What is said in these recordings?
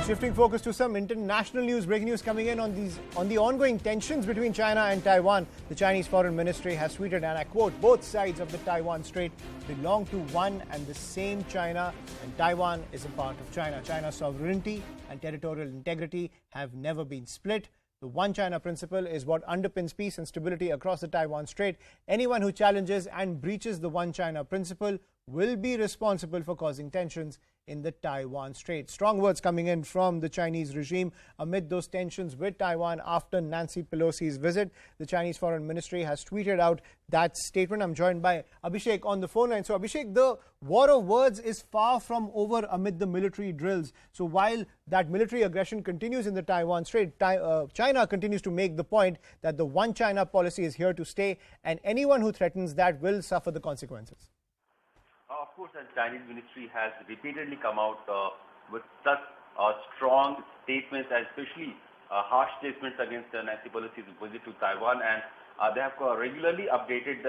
Shifting focus to some international news, breaking news coming in on the ongoing tensions between China and Taiwan. The Chinese Foreign Ministry has tweeted, and I quote, "Both sides of the Taiwan Strait belong to one and the same China, and Taiwan is a part of China. China's sovereignty and territorial integrity have never been split. The One China principle is what underpins peace and stability across the Taiwan Strait. Anyone who challenges and breaches the One China principle will be responsible for causing tensions in the Taiwan Strait." Strong words coming in from the Chinese regime amid those tensions with Taiwan after Nancy Pelosi's visit. The Chinese Foreign Ministry has tweeted out that statement. I'm joined by Abhishek on the phone line. So Abhishek, the war of words is far from over amid the military drills. So while that military aggression continues in the Taiwan Strait, China continues to make the point that the One China policy is here to stay, and anyone who threatens that will suffer the consequences. Of course, the Chinese ministry has repeatedly come out with such strong statements, and especially harsh statements against Nancy Pelosi's visit to Taiwan, and they have regularly updated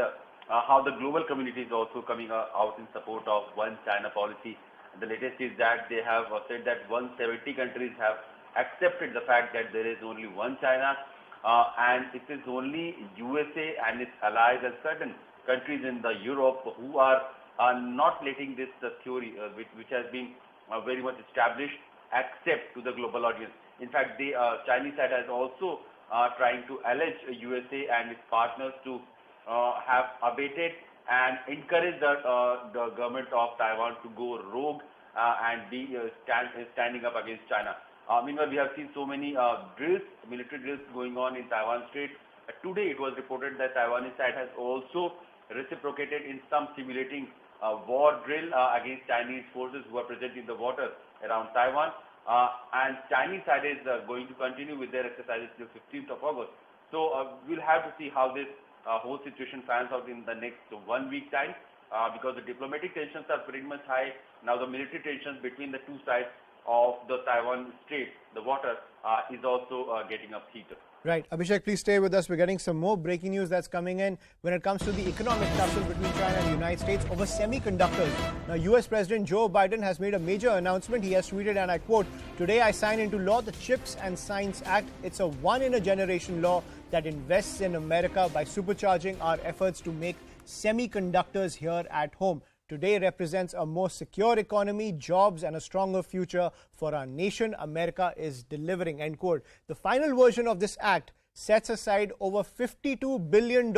how the global community is also coming out in support of One China policy. The latest is that they have said that 170 countries have accepted the fact that there is only one China, and it is only USA and its allies and certain countries in the Europe who are not letting this theory, which has been very much established, accept to the global audience. In fact, the Chinese side has also trying to allege USA and its partners to have abated and encourage the government of Taiwan to go rogue and be standing up against China. Meanwhile, we have seen so many drills, military drills going on in Taiwan Strait. Today, it was reported that Taiwanese side has also reciprocated in some simulating war drill against Chinese forces who are present in the water around Taiwan. And Chinese side is going to continue with their exercises till 15th of August. So we'll have to see how this whole situation pans out in the next 1 week time, because the diplomatic tensions are pretty much high. Now the military tensions between the two sides of the Taiwan Strait, the water, is also getting up heated. Right. Abhishek, please stay with us. We're getting some more breaking news that's coming in when it comes to the economic tussle between China and the United States over semiconductors. Now, US President Joe Biden has made a major announcement. He has tweeted, and I quote, "Today I sign into law the CHIPS and Science Act. It's a one-in-a-generation law that invests in America by supercharging our efforts to make semiconductors here at home. Today represents a more secure economy, jobs, and a stronger future for our nation. America is delivering," end quote. The final version of this act sets aside over $52 billion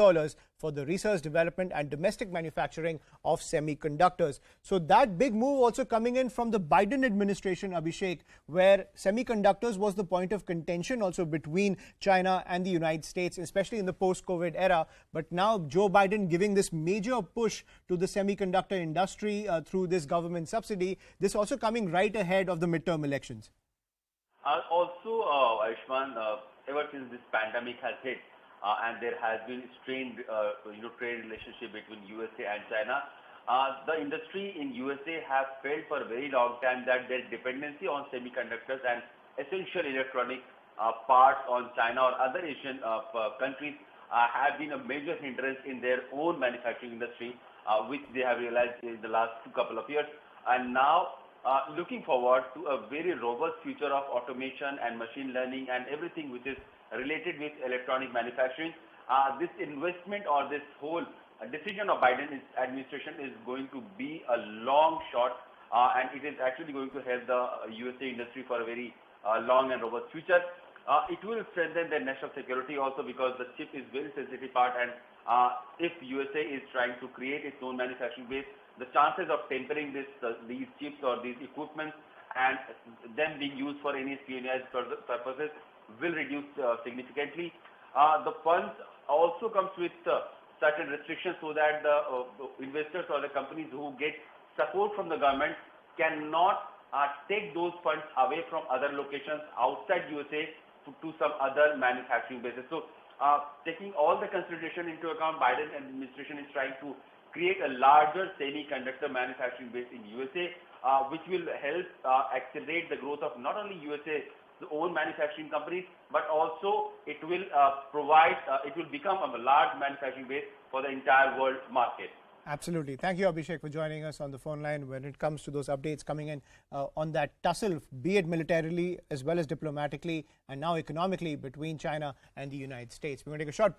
for the research, development, and domestic manufacturing of semiconductors. So that big move also coming in from the Biden administration, Abhishek, where semiconductors was the point of contention also between China and the United States, especially in the post-COVID era. But now Joe Biden giving this major push to the semiconductor industry through this government subsidy, this also coming right ahead of the midterm elections. Also, Ayushman, ever since this pandemic has hit, and there has been strained, trade relationship between USA and China, the industry in USA have felt for a very long time that their dependency on semiconductors and essential electronic parts on China or other Asian countries have been a major hindrance in their own manufacturing industry, which they have realized in the last couple of years. And now, looking forward to a very robust future of automation and machine learning and everything which is related with electronic manufacturing, this investment or this whole decision of Biden administration is going to be a long shot, and it is actually going to help the USA industry for a very long and robust future. It will strengthen their national security also, because the chip is very sensitive part, and if USA is trying to create its own manufacturing base, the chances of tempering these chips or these equipments and them being used for any espionage purposes will reduce significantly. The funds also comes with certain restrictions, so that the investors or the companies who get support from the government cannot take those funds away from other locations outside USA to some other manufacturing bases. So taking all the consideration into account, Biden administration is trying to create a larger semiconductor manufacturing base in USA, which will help accelerate the growth of not only USA's own manufacturing companies, but also it will become a large manufacturing base for the entire world market. Absolutely. Thank you, Abhishek, for joining us on the phone line when it comes to those updates coming in on that tussle, be it militarily as well as diplomatically and now economically between China and the United States. We're going to take a short